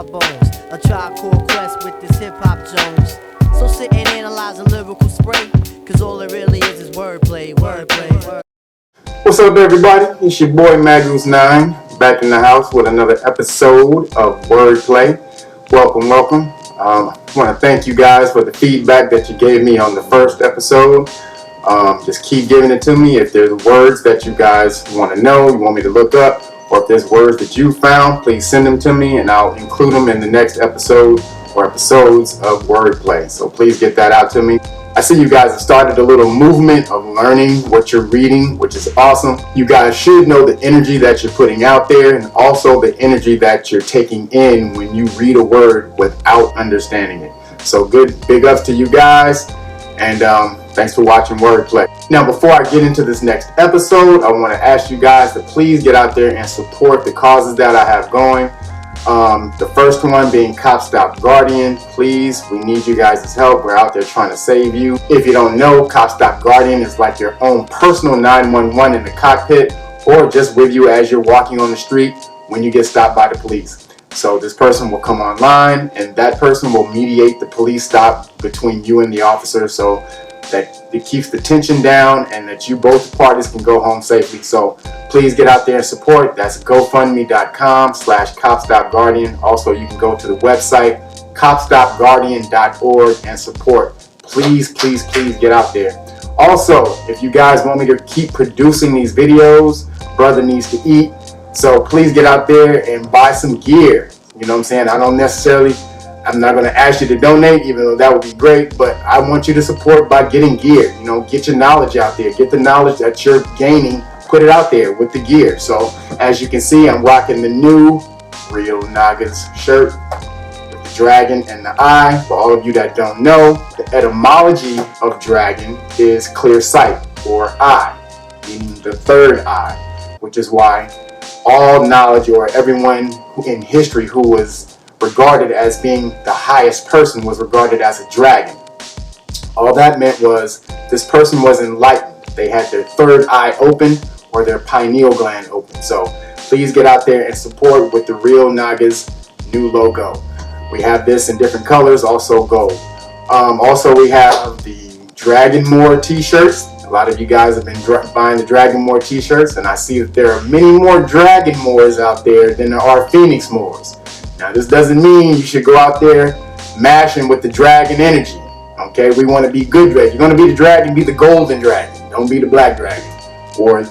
my bones. A Tribe Called Quest with this hip hop Jones. So sit and analyze a lyrical spray, cause all it really is wordplay, wordplay. What's up, everybody? It's your boy Magus9 back in the house with another episode of Wordplay. Welcome. I want to thank you guys for the feedback that you gave me on the first episode. Just keep giving it to me. If there's words that you guys want to know, you want me to look up, or if there's words that you found, please send them to me and I'll include them in the next episode or episodes of Wordplay. So please get that out to me. I see you guys have started a little movement of learning what you're reading, which is awesome. You guys should know the energy that you're putting out there and also the energy that you're taking in when you read a word without understanding it. So big ups to you guys, and thanks for watching Wordplay. Now, before I get into this next episode, I want to ask you guys to please get out there and support the causes that I have going. The first one being Cop Stop Guardian. Please, we need you guys' help. We're out there trying to save you. If you don't know, Cop Stop Guardian is like your own personal 911 in the cockpit, or just with you as you're walking on the street when you get stopped by the police. So this person will come online and that person will mediate the police stop between you and the officer, so that it keeps the tension down and that you both parties can go home safely. So please get out there and support. That's gofundme.com/copstopguardian. Also, you can go to the website copstopguardian.org and support. Please get out there. Also, if you guys want me to keep producing these videos, brother needs to eat. So please get out there and buy some gear. You know what I'm saying? I'm not going to ask you to donate, even though that would be great, but I want you to support by getting gear. You know, get your knowledge out there. Get the knowledge that you're gaining, put it out there with the gear. So as you can see, I'm rocking the new Reelnagas shirt with the dragon and the eye. For all of you that don't know, the etymology of dragon is clear sight, or eye, meaning the third eye, which is why all knowledge, or everyone in history who was regarded as being the highest person, was regarded as a dragon. All that meant was this person was enlightened. They had their third eye open, or their pineal gland open. So please get out there and support with the Reelnagas new logo. We have this in different colors, also gold. Also, we have the Dragon Moor t-shirts. A lot of you guys have been buying the Dragon Moor t-shirts, and I see that there are many more Dragon Moors out there than there are Phoenix Moors. Now, this doesn't mean you should go out there mashing with the dragon energy. Okay, we want to be good dragon. You're going to be the dragon, be the golden dragon. Don't be the black dragon, or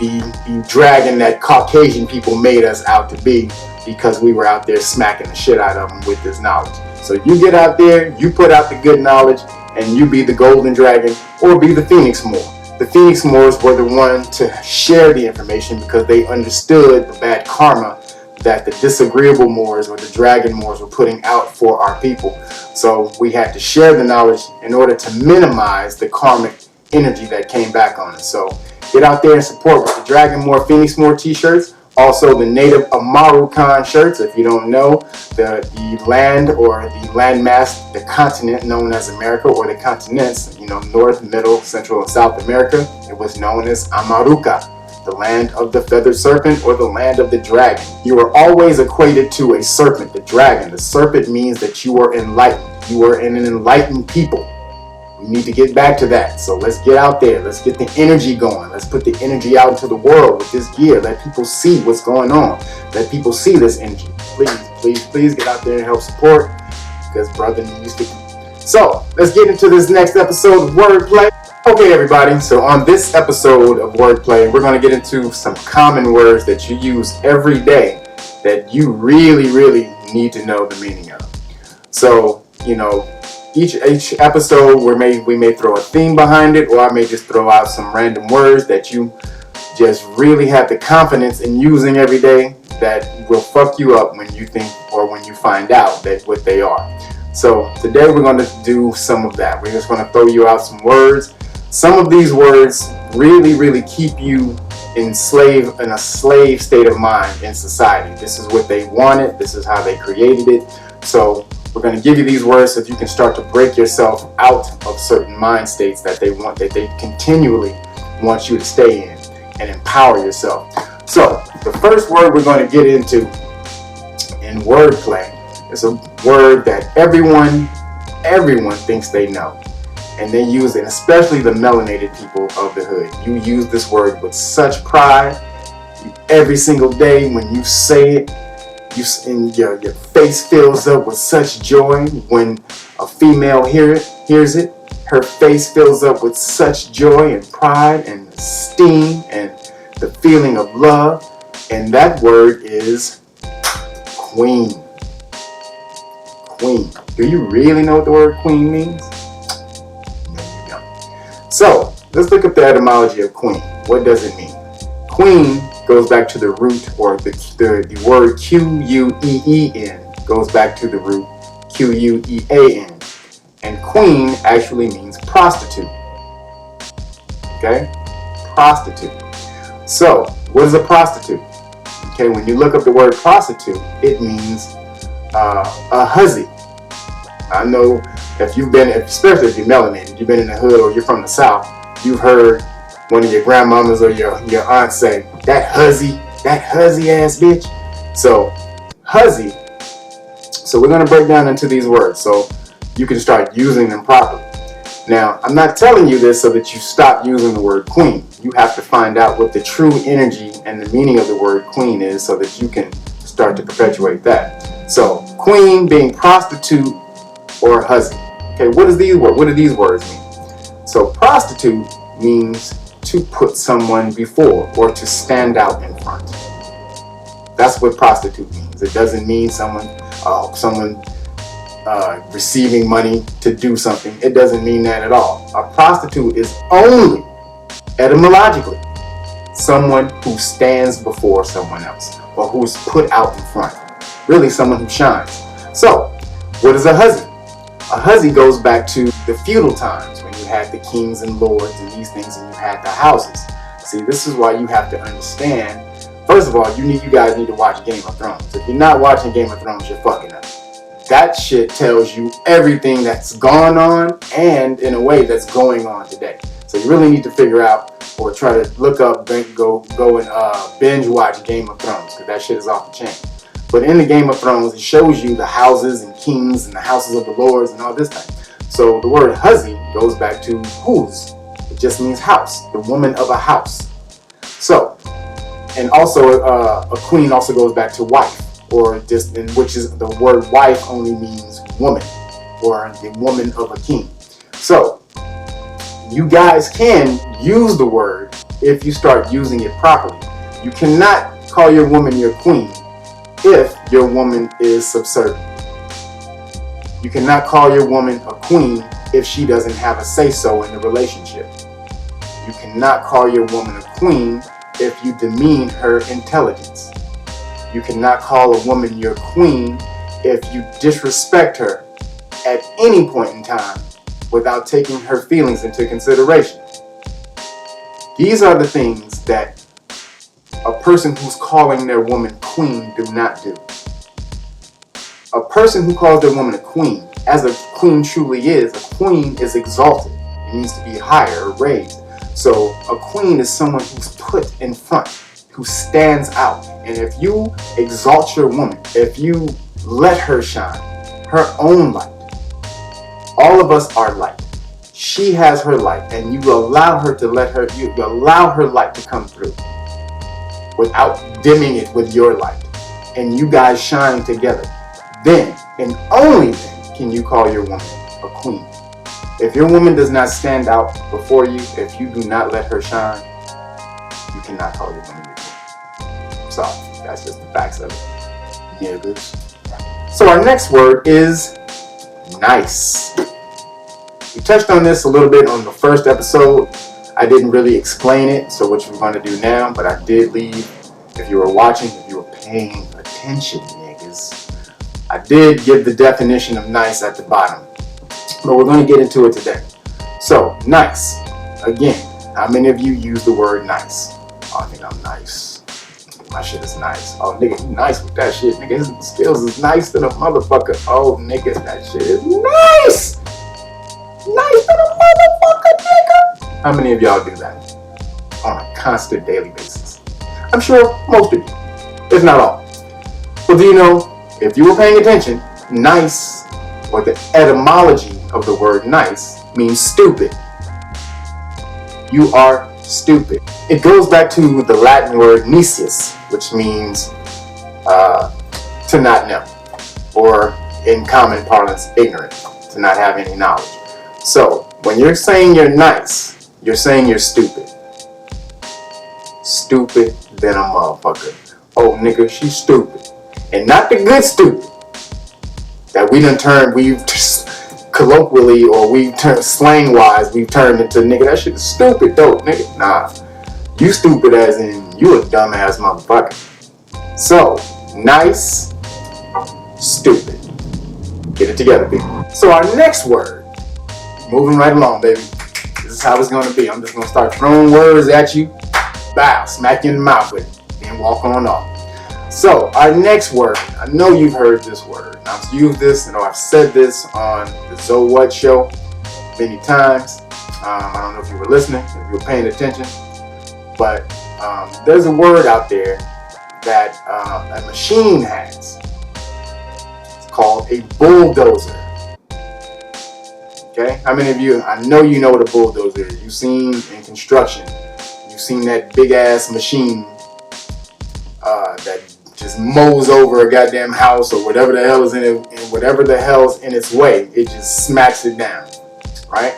the dragon that Caucasian people made us out to be, because we were out there smacking the shit out of them with this knowledge. So you get out there, you put out the good knowledge, and you be the golden dragon, or be the Phoenix Moor. The Phoenix Moors were the one to share the information because they understood the bad karma that the disagreeable Moors, or the dragon Moors, were putting out for our people. So we had to share the knowledge in order to minimize the karmic energy that came back on us. So get out there and support with the Dragon Moor, Phoenix Moor t-shirts. Also the native Amaru Khan shirts. If you don't know, the land, or the landmass, the continent known as America, or the continents, North, Middle, Central, and South America, it was known as Amaruka, the land of the feathered serpent, or the land of the dragon. You are always equated to a serpent, the dragon. The serpent means that you are enlightened. You are an enlightened people. We need to get back to that. So let's get out there. Let's get the energy going. Let's put the energy out into the world with this gear. Let people see what's going on. Let people see this energy. Please get out there and help support, because brother needs to. So let's get into this next episode of Wordplay. Okay, everybody, so on this episode of Wordplay, we're going to get into some common words that you use every day that you really need to know the meaning of. So, each episode we may throw a theme behind it, or I may just throw out some random words that you just really have the confidence in using every day that will fuck you up when you think, or when you find out that what they are. So today we're going to do some of that. We're just going to throw you out some words. Some of these words really keep you in a slave state of mind in society. This is what they wanted. This is how they created it. So we're going to give you these words so that you can start to break yourself out of certain mind states that they continually want you to stay in, and empower yourself. So the first word we're going to get into in wordplay It's a word that everyone thinks they know. And they use it, especially the melanated people of the hood. You use this word with such pride. Every single day when you say it, your face fills up with such joy. When a female hears it, her face fills up with such joy and pride and esteem and the feeling of love. And that word is queen. Queen. Do you really know what the word queen means? No, you don't. So let's look up the etymology of queen. What does it mean? Queen goes back to the root, or the word Q-U-E-E-N goes back to the root Q-U-E-A-N. And queen actually means prostitute. Okay? Prostitute. So, what is a prostitute? Okay, when you look up the word prostitute, it means a hussy. I know if you've been, especially if you're melanated, you've been in the hood or you're from the South, you've heard one of your grandmamas or your aunt say, that hussy ass bitch. So, hussy. So we're going to break down into these words so you can start using them properly. Now, I'm not telling you this so that you stop using the word queen. You have to find out what the true energy and the meaning of the word queen is so that you can start to perpetuate that. So, queen being prostitute or hussy. Okay, what do these words mean? So, prostitute means to put someone before or to stand out in front. That's what prostitute means. It doesn't mean someone receiving money to do something. It doesn't mean that at all. A prostitute is only, etymologically, someone who stands before someone else or who's put out in front. Really someone who shines. So, what is a hussy? A hussy goes back to the feudal times when you had the kings and lords and these things and you had the houses. See, this is why you have to understand. First of all, you guys need to watch Game of Thrones. If you're not watching Game of Thrones, you're fucking up. That shit tells you everything that's gone on and in a way that's going on today. So you really need to figure out or try to look up, go and binge watch Game of Thrones because that shit is off the chain. But in the Game of Thrones, it shows you the houses and kings and the houses of the lords and all this thing. So the word hussy goes back to hus. It just means house, the woman of a house. So, and also a queen also goes back to wife, or just which is the word wife only means woman, or the woman of a king. So you guys can use the word if you start using it properly. You cannot call your woman your queen if your woman is subservient. You cannot call your woman a queen if she doesn't have a say-so in the relationship. You cannot call your woman a queen if you demean her intelligence. You cannot call a woman your queen if you disrespect her at any point in time without taking her feelings into consideration. These are the things that a person who's calling their woman queen do not do. A person who calls their woman a queen, as a queen truly is, a queen is exalted. It needs to be higher or raised. So a queen is someone who's put in front, who stands out. And if you exalt your woman, if you let her shine her own light, all of us are light. She has her light, and you allow her to you allow her light to come through without dimming it with your light. And you guys shine together. Then, and only then, can you call your woman a queen. If your woman does not stand out before you, if you do not let her shine, you cannot call your woman your queen. So, that's just the facts of it. Niggas. So our next word is nice. We touched on this a little bit on the first episode. I didn't really explain it, so what you're going to do now, but I did leave, if you were watching, if you were paying attention, niggas, I did give the definition of nice at the bottom, but we're going to get into it today. So, nice. Again, how many of you use the word nice? Oh, nigga, I'm nice. My shit is nice. Oh, nigga, you nice with that shit. Nigga, his skills is nice to the motherfucker. Oh, nigga, that shit is nice. Nice to the motherfucker, nigga. How many of y'all do that on a constant daily basis? I'm sure most of you, if not all. But do you know, if you were paying attention, nice, or the etymology of the word nice, means stupid. You are stupid. It goes back to the Latin word nisius, which means to not know, or in common parlance, ignorant, to not have any knowledge. So when you're saying you're nice, you're saying you're stupid. Stupid than a motherfucker. Oh, nigga, she's stupid. And not the good stupid that we've colloquially, or we've turned slang-wise, we've turned into, nigga, that shit is stupid though, nigga. Nah. You stupid as in, you a dumbass motherfucker. So, nice, stupid. Get it together, people. So our next word, moving right along, baby. This is how it's gonna be. I'm just gonna start throwing words at you, bow, smack you in the mouth with it, and walk on off. So our next word, I know you've heard this word. I've used this, and I've said this on the So What show many times. I don't know if you were listening, if you were paying attention, but there's a word out there that a machine has. It's called a bulldozer. Okay? How many of you, I know you know what a bulldozer is. You've seen in construction, you've seen that big ass machine that just mows over a goddamn house or whatever the hell is in it, and whatever the hell's in its way, it just smacks it down, right?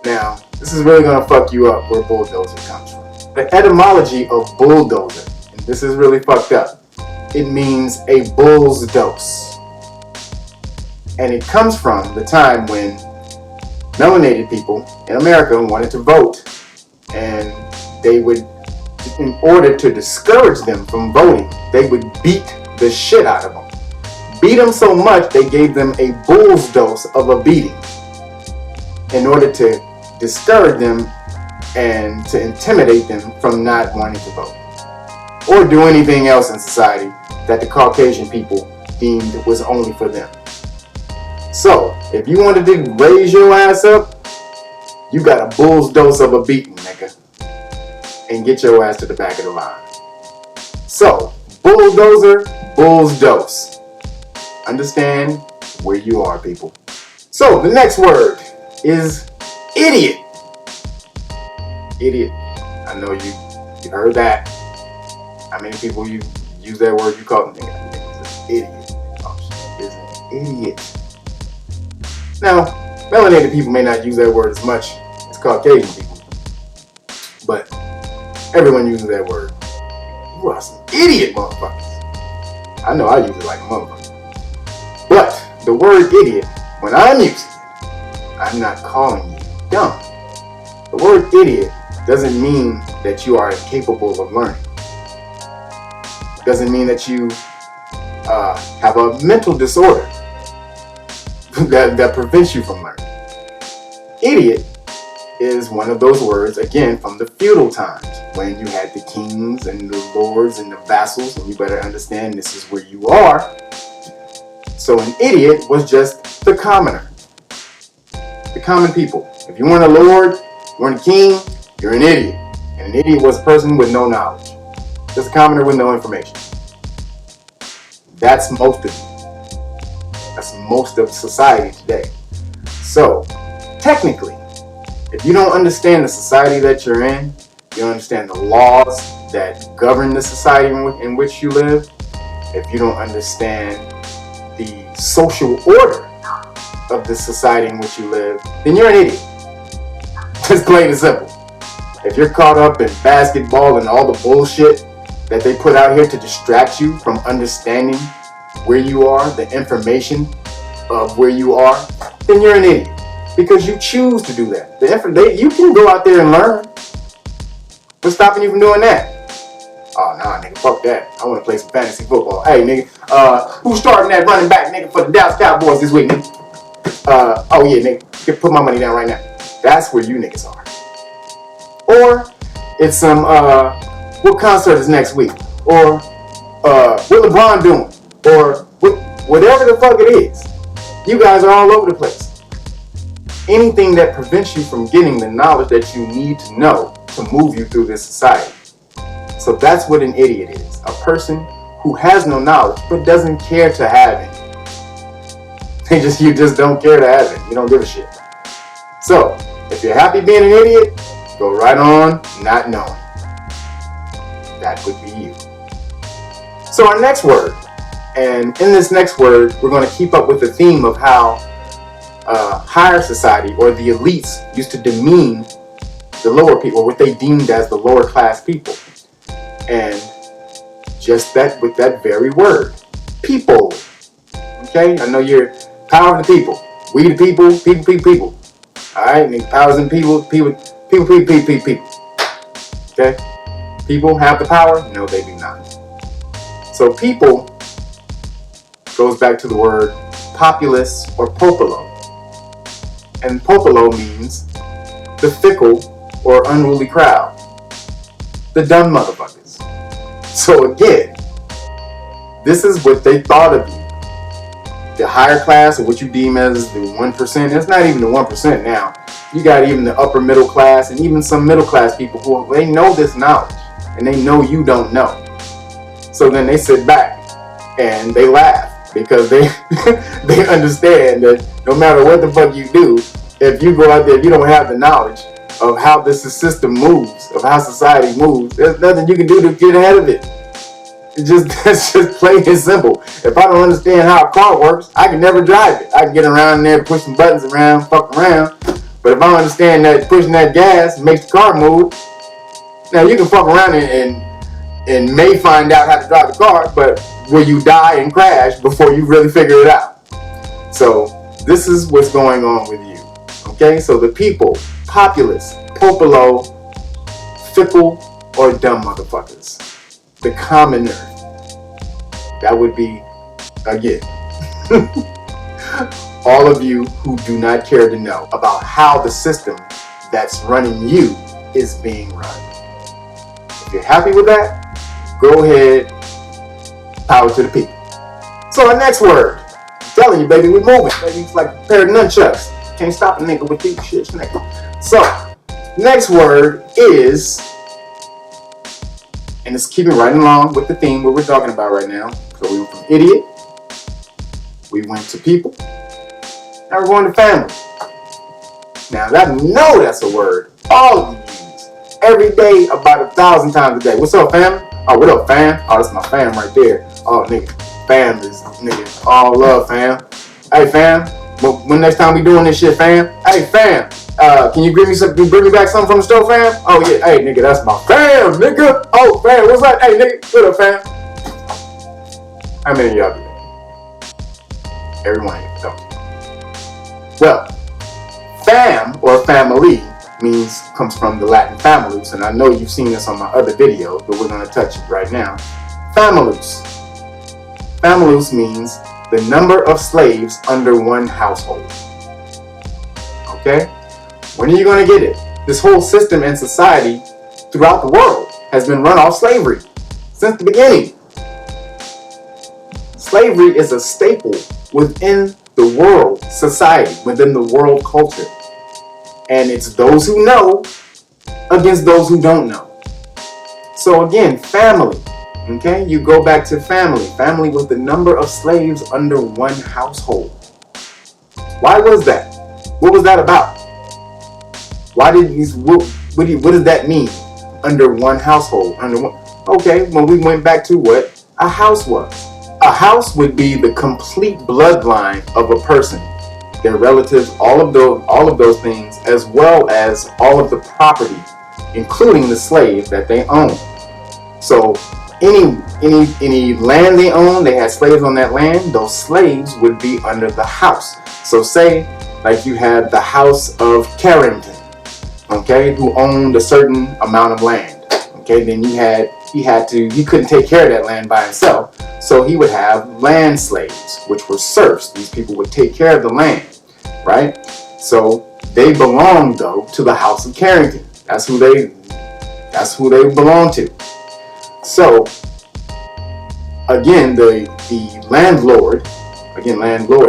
Now, this is really gonna fuck you up where bulldozer comes from. The etymology of bulldozer, and this is really fucked up, it means a bull's dose. And it comes from the time when melanated people in America wanted to vote, and they would, in order to discourage them from voting, they would beat the shit out of them. Beat them so much they gave them a bull's dose of a beating in order to discourage them and to intimidate them from not wanting to vote or do anything else in society that the Caucasian people deemed was only for them. So, if you wanted to raise your ass up, you got a bull's dose of a beating, nigga. And get your ass to the back of the line. So, bulldozer, bull's dose. Understand where you are, people. So, the next word is idiot. Idiot. I know you heard that. How many people you use that word? You call them nigga. Idiot. Oh, shit, is an idiot. Now, melanated people may not use that word as much as Caucasian people, but everyone uses that word. You are some idiot motherfuckers. I know I use it like a motherfucker. But the word idiot, when I'm using it, I'm not calling you dumb. The word idiot doesn't mean that you are incapable of learning. It doesn't mean that you have a mental disorder that prevents you from learning. Idiot is one of those words, again, from the feudal times, when you had the kings and the lords and the vassals, and you better understand this is where you are. So an idiot was just the commoner, the common people. If you weren't a lord, you weren't a king, you're an idiot. And an idiot was a person with no knowledge, just a commoner with no information. That's most of you. That's most of society today. So, technically, if you don't understand the society that you're in, you don't understand the laws that govern the society in which you live, if you don't understand the social order of the society in which you live, then you're an idiot. Just plain and simple. If you're caught up in basketball and all the bullshit that they put out here to distract you from understanding where you are, the information of where you are, then you're an idiot. Because you choose to do that. You can go out there and learn. What's stopping you from doing that? Oh, nah, nigga, fuck that. I want to play some fantasy football. Hey, nigga, who's starting that running back, nigga, for the Dallas Cowboys this week, nigga? Oh, yeah, nigga, put my money down right now. That's where you niggas are. Or it's some, what concert is next week? Or, what LeBron doing? Or whatever the fuck it is. You guys are all over the place. Anything that prevents you from getting the knowledge that you need to know to move you through this society. So that's what an idiot is. A person who has no knowledge but doesn't care to have it. You just don't care to have it. You don't give a shit. So, if you're happy being an idiot, go right on not knowing. That would be you. So our next word, and in this next word, we're going to keep up with the theme of how higher society or the elites used to demean the lower people, what they deemed as the lower class people. And just that with that very word, people. Okay, I know you're power of the people. We the people, people. All right, and powers in people. Okay, people have the power. No, they do not. So people goes back to the word populace or popolo, and popolo means the fickle or unruly crowd, the dumb motherfuckers. So again, this is what they thought of you. The higher class, or what you deem as the 1%, it's not even the 1% now. You got even the upper middle class and even some middle class people who they know this knowledge and they know you don't know. So then they sit back and they laugh because they they understand that no matter what the fuck you do, if you go out there, if you don't have the knowledge of how this system moves, of how society moves, there's nothing you can do to get ahead of it. That's just plain and simple. If I don't understand how a car works, I can never drive it. I can get around there, push some buttons around, fuck around. But if I don't understand that pushing that gas makes the car move, now you can fuck around and may find out how to drive the car, but will you die and crash before you really figure it out? So this is what's going on with you. Okay, so the people, populace, popolo, fickle, or dumb motherfuckers. The commoner. That would be, again, all of you who do not care to know about how the system that's running you is being run. If you're happy with that, go ahead, power to the people. So our next word, I'm telling you, baby, we're moving. Baby, it's like a pair of nunchucks. Can't stop a nigga with these shit, nigga. So, next word is, and it's keeping right along with the theme what we're talking about right now. So we went from idiot, we went to people, now we're going to family. Now I know that's a word all of you use every day about 1,000 times a day. What's up, fam? Oh, what up, fam? Oh, that's my fam right there. Oh, nigga, fam is nigga. All love, fam. Hey, fam. When next time we doing this shit, fam? Hey, fam. Can you bring me back something from the store, fam? Oh yeah, hey nigga, that's my fam, nigga. Oh fam, what's up? Hey nigga, what up, fam? How many of y'all do that? Every one of you don't. Well, fam or family comes from the Latin famulus, and I know you've seen this on my other videos, but we're gonna touch it right now. Famulus. Famulus means the number of slaves under one household. Okay? When are you going to get it? This whole system and society throughout the world has been run off slavery since the beginning. Slavery is a staple within the world society, within the world culture. And it's those who know against those who don't know. So again, family. Okay? You go back to family. Family was the number of slaves under one household. Why was that? What was that about? Why did these? What does that mean? Under one household, under one. Okay, when we went back to what a house was. A house would be the complete bloodline of a person, their relatives, all of those things, as well as all of the property, including the slave that they own. So any land they own, they had slaves on that land. Those slaves would be under the house. So say, like you had the House of Carrington. Okay, who owned a certain amount of land. Okay, then he couldn't take care of that land by himself, so he would have land slaves, which were serfs. These people would take care of the land, right? So they belonged though to the House of Carrington. That's who they belong to. So again, the landlord,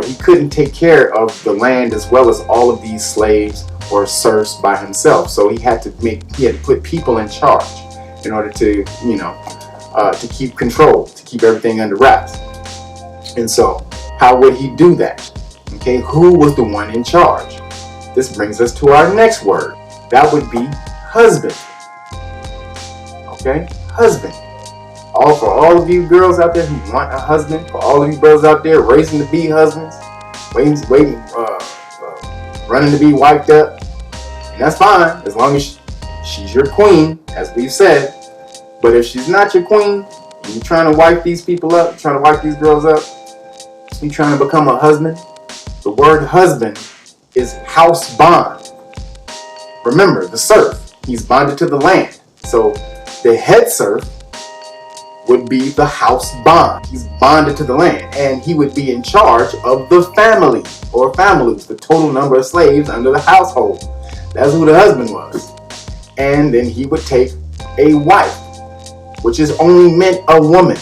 he couldn't take care of the land as well as all of these slaves or serfs by himself. So he had to put people in charge in order to, to keep control, to keep everything under wraps. And so how would he do that? Okay, who was the one in charge? This brings us to our next word. That would be husband. Okay, husband. For all of you girls out there who want a husband, for all of you brothers out there raising to be husbands, running to be wiped up, and that's fine as long as she's your queen, as we've said. But if she's not your queen, and you're trying to wipe these people up, trying to wipe these girls up, you're trying to become a husband, the word husband is house bond. Remember, the serf, he's bonded to the land. So the head serf would be the house bond. He's bonded to the land, and he would be in charge of the family or families, the total number of slaves under the household. That's who the husband was. And then he would take a wife, which is only meant a woman.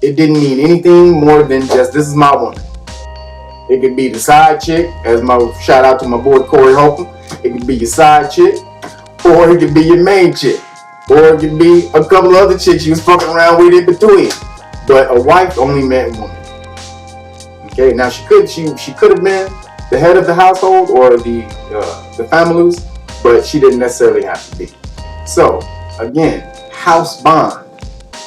It didn't mean anything more than just, this is my woman. It could be the side chick, as my shout out to my boy Corey Holcomb. It could be your side chick, or it could be your main chick, or it could be a couple other chicks you was fucking around with in between. But a wife only meant woman. Okay, now she could have been the head of the household or the families, but she didn't necessarily have to be. So again, house bond.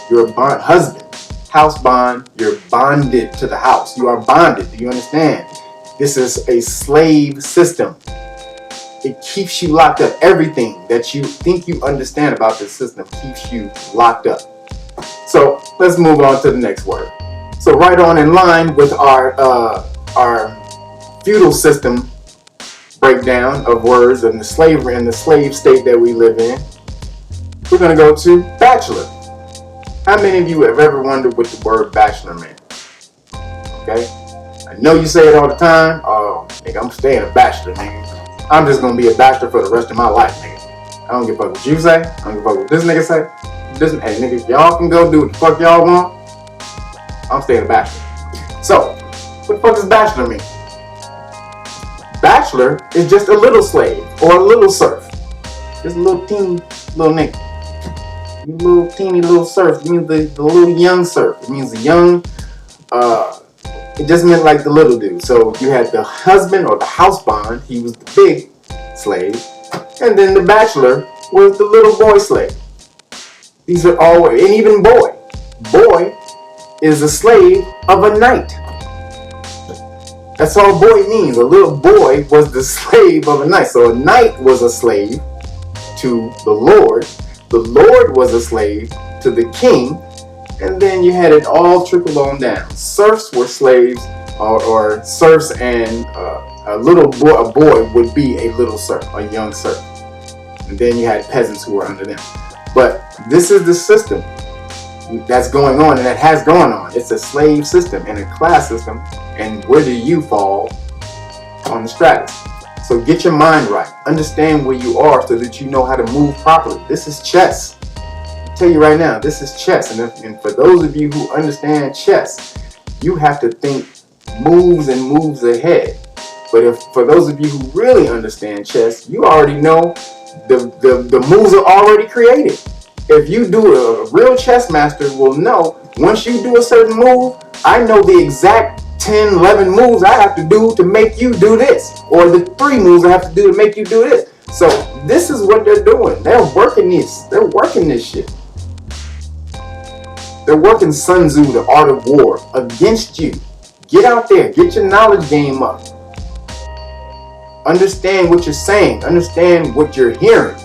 You're a bond husband. House bond, you're bonded to the house. You are bonded. Do you understand? This is a slave system. It keeps you locked up. Everything that you think you understand about this system keeps you locked up. So let's move on to the next word. So right on in line with our feudal system breakdown of words and the slavery and the slave state that we live in, we're going to go to bachelor. How many of you have ever wondered what the word bachelor meant? Okay? I know you say it all the time. Oh, nigga, I'm staying a bachelor, nigga. I'm just going to be a bachelor for the rest of my life, nigga. I don't give a fuck what you say. I don't give a fuck what this nigga say. Hey, nigga, y'all can go do what the fuck y'all want. I'm staying a bachelor. So, what the fuck does bachelor mean? Bachelor is just a little slave or a little serf. Just a little teeny little nigga. You little teeny little serf. It means the little young serf. It means the young, it just meant like the little dude. So you had the husband or the house bond. He was the big slave. And then the bachelor was the little boy slave. These are all, and even boy. Boy is a slave of a knight. That's all boy means. A little boy was the slave of a knight. So a knight was a slave to the Lord. The Lord was a slave to the king, and then you had it all trickle on down. Serfs were slaves, or serfs, and a boy would be a little serf, a young serf. And then you had peasants who were under them. But this is the system that's going on, and that has gone on. It's a slave system and a class system, and where do you fall on the stratus? So get your mind right. Understand where you are so that you know how to move properly. This is chess. I'll tell you right now, this is chess. And for those of you who understand chess, you have to think moves and moves ahead. But for those of you who really understand chess, you already know the moves are already created. If you do a real chess master will know, once you do a certain move, I know the exact 10, 11 moves I have to do to make you do this, or the 3 moves I have to do to make you do this. So this is what they're doing. They're working this. They're working this shit. They're working Sun Tzu, the art of war, against you. Get out there. Get your knowledge game up. Understand what you're saying. Understand what you're hearing.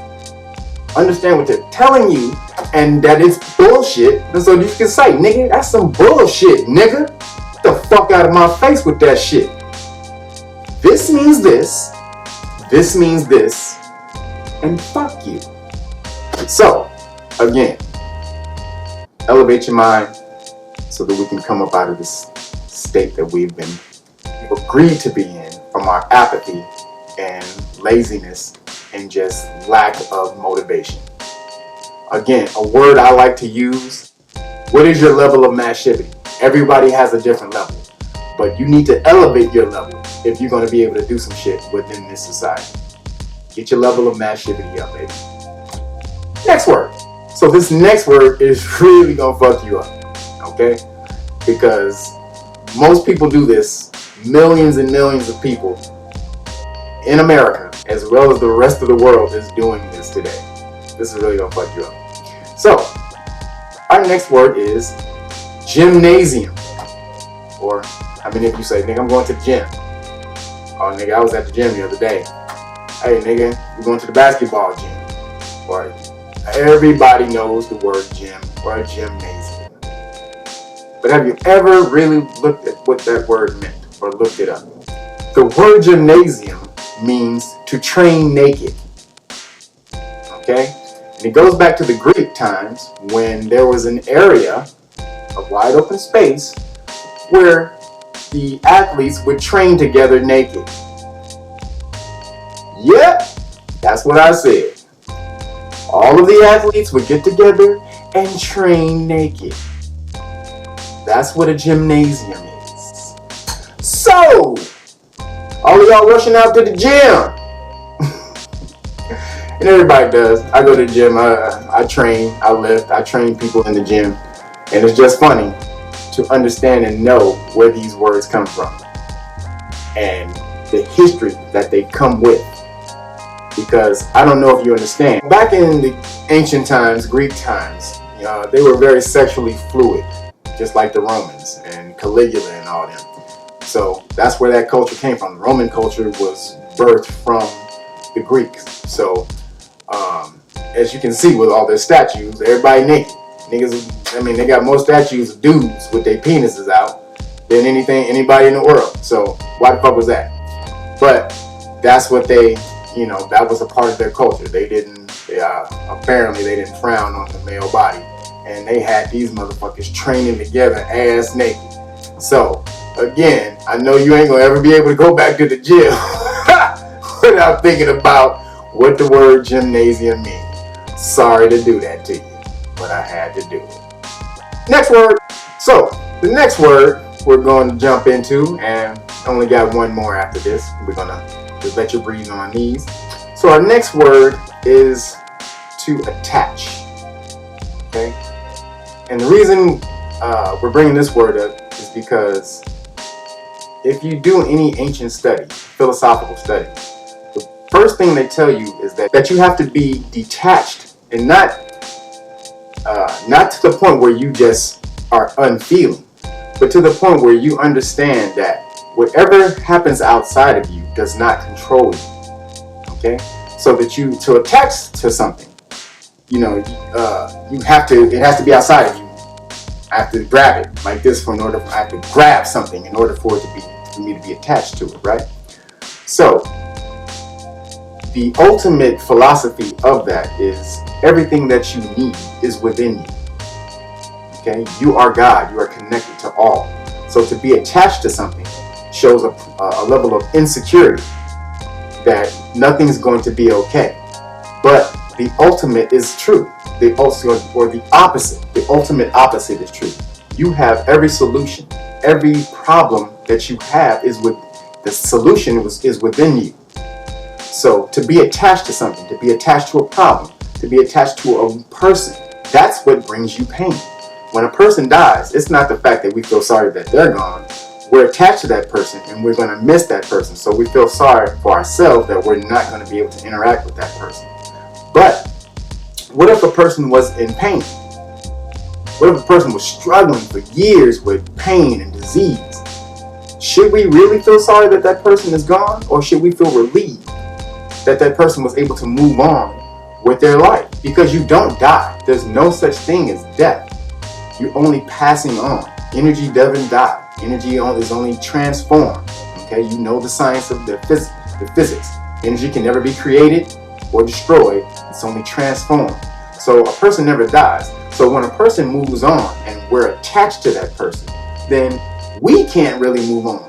Understand what they're telling you, and that it's bullshit. And so you can say, nigga, that's some bullshit, nigga. Get the fuck out of my face with that shit. This means this. This means this. And fuck you. So, again, elevate your mind so that we can come up out of this state that we've agreed to be in from our apathy and laziness and just lack of motivation. Again, a word I like to use, what is your level of massivity? Everybody has a different level, but you need to elevate your level if you're going to be able to do some shit within this society. Get your level of massivity up, baby. Next word. So this next word is really going to fuck you up, okay? Because most people do this millions and millions of people in America, as well as the rest of the world, is doing this today. This is really gonna fuck you up. So, our next word is gymnasium. Or, how many of you say, nigga, I'm going to the gym? Oh, nigga, I was at the gym the other day. Hey, nigga, we're going to the basketball gym. Or, everybody knows the word gym or gymnasium. But have you ever really looked at what that word meant or looked it up? The word gymnasium means to train naked. Okay? And it goes back to the Greek times when there was an area of wide open space where the athletes would train together naked. Yep, that's what I said. All of the athletes would get together and train naked. That's what a gymnasium is. So, all of y'all rushing out to the gym. And everybody does. I go to the gym, I train, I lift, I train people in the gym. And it's just funny to understand and know where these words come from. And the history that they come with. Because I don't know if you understand. Back in the ancient times, Greek times, they were very sexually fluid. Just like the Romans and Caligula and all them. So that's where that culture came from. The Roman culture was birthed from the Greeks. So as you can see with all their statues, everybody naked. Niggas, I mean, they got more statues of dudes with their penises out than anybody in the world. So why the fuck was that? But that's what they, that was a part of their culture. Apparently they didn't frown on the male body. And they had these motherfuckers training together ass naked. So, again, I know you ain't gonna ever be able to go back to the gym without thinking about what the word gymnasium means. Sorry to do that to you, but I had to do it. Next word. So, the next word we're going to jump into, and only got one more after this. We're gonna just let you breathe on these. So, our next word is to attach. Okay? And the reason we're bringing this word up is because if you do any ancient study, philosophical study, the first thing they tell you is that you have to be detached and not to the point where you just are unfeeling, but to the point where you understand that whatever happens outside of you does not control you. Okay? So that to attach to something, it has to be outside of you. I have to grab it like this I have to grab something in order for me to be attached to it, right? So, the ultimate philosophy of that is everything that you need is within you. Okay? You are God. You are connected to all. So to be attached to something shows a level of insecurity that nothing's going to be okay. But the ultimate is true. The ultimate opposite is true. You have every solution. Every problem that you have the solution is within you. So to be attached to something, to be attached to a problem, to be attached to a person, that's what brings you pain. When a person dies, it's not the fact that we feel sorry that they're gone. We're attached to that person and we're going to miss that person. So we feel sorry for ourselves that we're not going to be able to interact with that person. But what if a person was in pain? What if a person was struggling for years with pain and disease? Should we really feel sorry that that person is gone? Or should we feel relieved that that person was able to move on with their life? Because you don't die. There's no such thing as death. You're only passing on. Energy doesn't die. Energy is only transformed. Okay, you know the science of the physics. Energy can never be created or destroyed. It's only transformed. So a person never dies. So when a person moves on and we're attached to that person, then we can't really move on.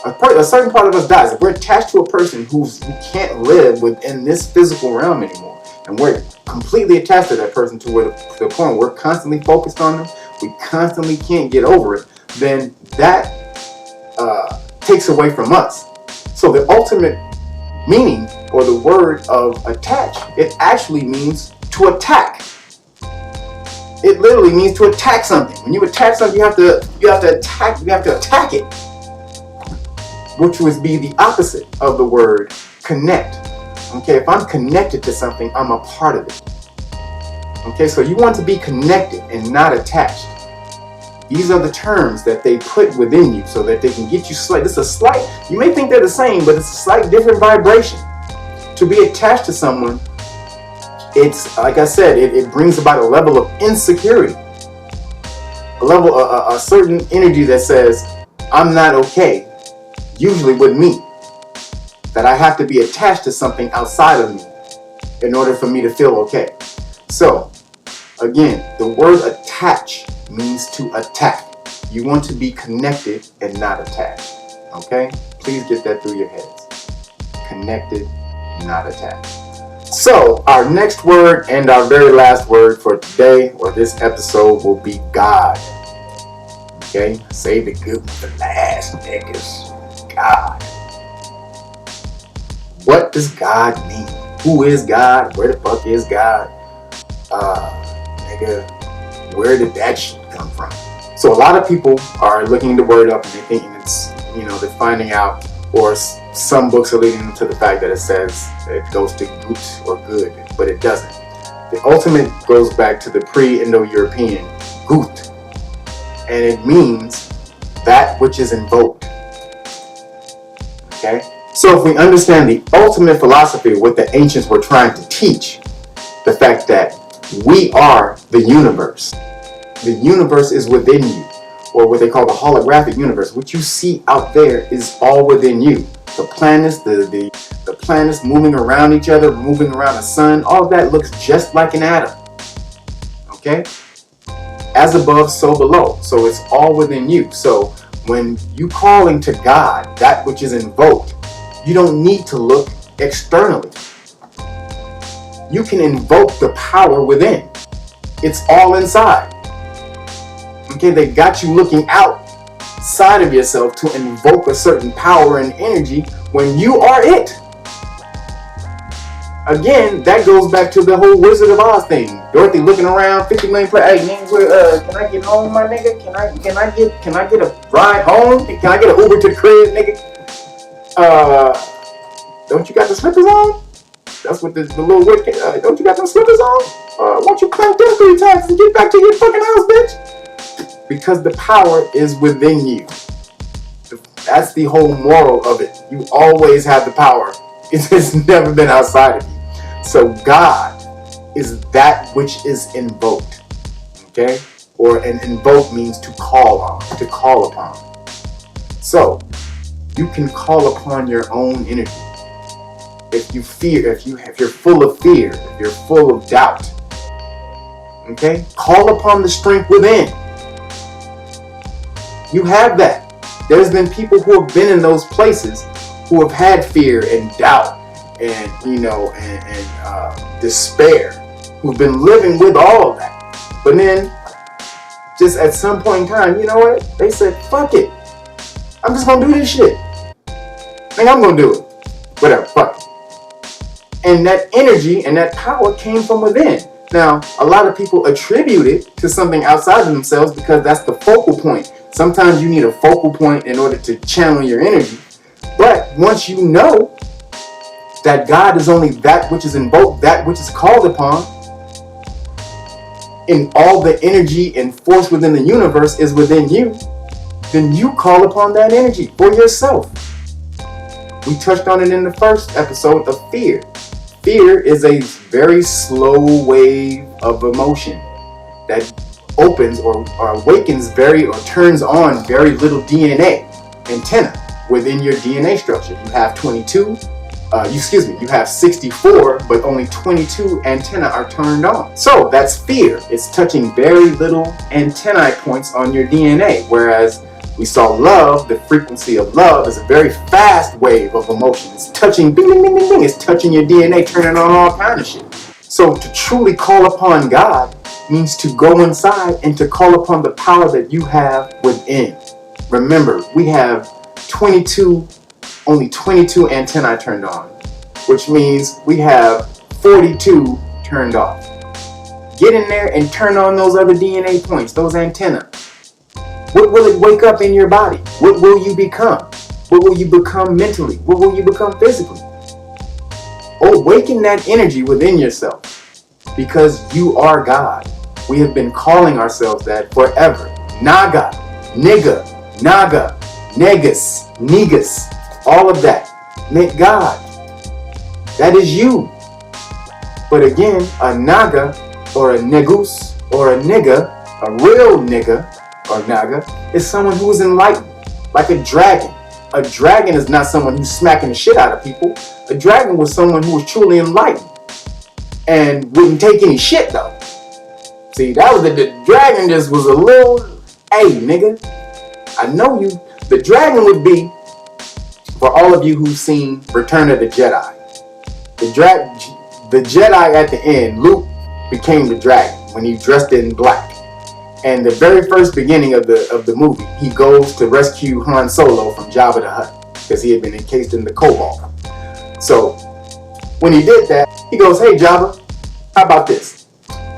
A certain part of us dies. If we're attached to a person who can't live within this physical realm anymore, and we're completely attached to that person to the point where we're constantly focused on them, we constantly can't get over it, then that takes away from us. So the ultimate meaning, or the word of attach, it actually means to attack. It literally means to attack something. When you attack something, you have to attack it. which would be the opposite of the word connect. Okay, if I'm connected to something, I'm a part of it. Okay, so you want to be connected and not attached. These are the terms that they put within you so that they can get you slight. This is a slight, you may think they're the same, but it's a slight different vibration. To be attached to someone, it's, like I said, it brings about a level of insecurity. A certain energy that says, I'm not okay, usually with me. That I have to be attached to something outside of me in order for me to feel okay. So, again, the word attach means to attack. You want to be connected and not attached. Okay? Please get that through your heads. Connected, not attached. So, our next word and our very last word for today or this episode will be God. Okay? Save the good for the last, niggas. God. What does God mean? Who is God? Where the fuck is God? Nigga, where did that shit come from? So a lot of people are looking the word up and they're thinking it's, they're finding out, or some books are leading them to the fact that it says it goes to gut or good, but it doesn't. The ultimate goes back to the pre-Indo-European gut, and it means that which is invoked. Okay? So if we understand the ultimate philosophy of what the ancients were trying to teach, the fact that we are the universe. The universe is within you, or what they call the holographic universe. What you see out there is all within you. The planets, the planets moving around each other, moving around the sun, all of that looks just like an atom. Okay? As above, so below. So it's all within you. So when you calling to God, that which is invoked, you don't need to look externally. You can invoke the power within. It's all inside. Okay, they got you looking outside of yourself to invoke a certain power and energy when you are it. Again, that goes back to the whole Wizard of Oz thing. Dorothy looking around, 50 million play. Hey, nigga, can I get home, my nigga? Can I get a ride home? Can I get an Uber to the crib, nigga? Don't you got the slippers on? That's what the little word. Don't you got them slippers on? Won't you clank them 3 times and get back to your fucking house, bitch? Because the power is within you. That's the whole moral of it. You always have the power. It has never been outside of you. So God is that which is invoked. Okay? Or an invoke means to call on, to call upon. So you can call upon your own energy. If you fear, if you're full of fear, if you're full of doubt, okay, call upon the strength within. You have that. There's been people who have been in those places who have had fear and doubt and despair, who've been living with all of that. But then, just at some point in time, you know what? They said, "Fuck it. I'm just gonna do this shit. I'm gonna do it. Whatever. Fuck it." And that energy and that power came from within. Now, a lot of people attribute it to something outside of themselves because that's the focal point. Sometimes you need a focal point in order to channel your energy. But once you know that God is only that which is invoked, that which is called upon, and all the energy and force within the universe is within you, then you call upon that energy for yourself. We touched on it in the first episode of fear. Fear is a very slow wave of emotion that opens or awakens or turns on very little DNA antenna within your DNA structure. You have you have 64, but only 22 antenna are turned on. So that's fear. It's touching very little antennae points on your DNA, whereas we saw love, the frequency of love is a very fast wave of emotion. It's touching, bing, bing, bing, bing, bing. It's touching your DNA, turning on all kind of shit. So to truly call upon God means to go inside and to call upon the power that you have within. Remember, we have only 22 antennae turned on, which means we have 42 turned off. Get in there and turn on those other DNA points, those antennae. What will it wake up in your body? What will you become? What will you become mentally? What will you become physically? Awaken that energy within yourself, because you are God. We have been calling ourselves that forever. Naga, nigga, naga, negus, negus, all of that. Make God. That is you. But again, a naga or a negus or a nigga, a real nigga or naga, is someone who is enlightened, like a dragon. A dragon is not someone who's smacking the shit out of people. A dragon was someone who was truly enlightened and wouldn't take any shit though. See, that was the dragon just was a little, hey nigga, I know you. The dragon would be, for all of you who've seen Return of the Jedi, the Jedi at the end, Luke became the dragon when he dressed in black. And the very first beginning of the movie, he goes to rescue Han Solo from Jabba the Hutt because he had been encased in the cobalt. So when he did that, he goes, hey Jabba, how about this?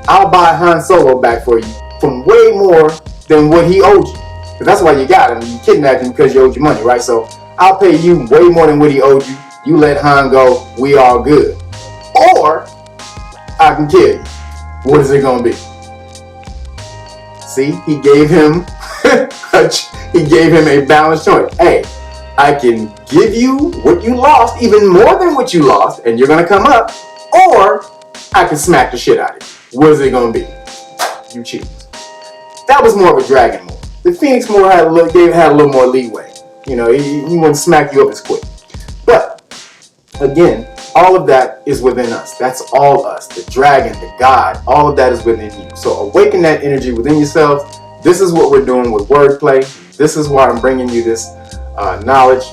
I'll buy Han Solo back for you from way more than what he owed you. Because that's why you got him. You kidnapped him because you owed you money, right? So I'll pay you way more than what he owed you. You let Han go, we all good. Or I can kill you. What is it going to be? See, he gave him a balanced choice. Hey, I can give you what you lost, even more than what you lost, and you're gonna come up, or I can smack the shit out of you. What is it gonna be? You choose. That was more of a dragon move. The Phoenix more had a little more leeway. You know, he wouldn't smack you up as quick. But again, all of that is within us. That's all us. The dragon, the God, all of that is within you. So awaken that energy within yourselves. This is what we're doing with wordplay. This is why I'm bringing you this knowledge.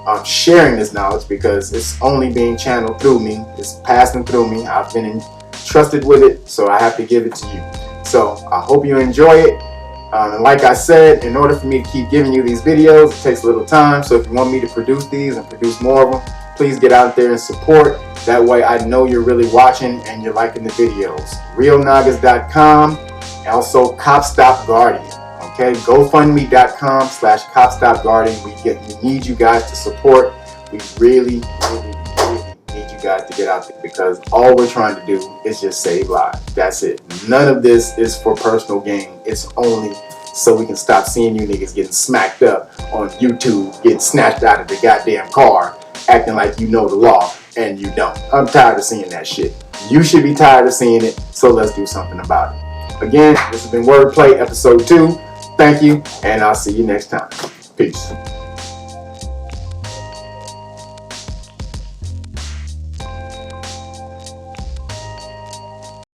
I'm sharing this knowledge because it's only being channeled through me. It's passing through me. I've been entrusted with it, so I have to give it to you. So I hope you enjoy it. And like I said, in order for me to keep giving you these videos, it takes a little time. So if you want me to produce these and produce more of them, please get out there and support. That way I know you're really watching and you're liking the videos. Reelnagas.com, also Cop Stop Guardian. Okay, GoFundMe.com/CopStopGuardian. We need you guys to support. We really need you guys to get out there because all we're trying to do is just save lives. That's it. None of this is for personal gain. It's only so we can stop seeing you niggas getting smacked up on YouTube, getting snatched out of the goddamn car, acting like you know the law and you don't. I'm tired of seeing that shit. You should be tired of seeing it, so let's do something about it. Again, this has been Wordplay episode 2. Thank you, and I'll see you next time. Peace.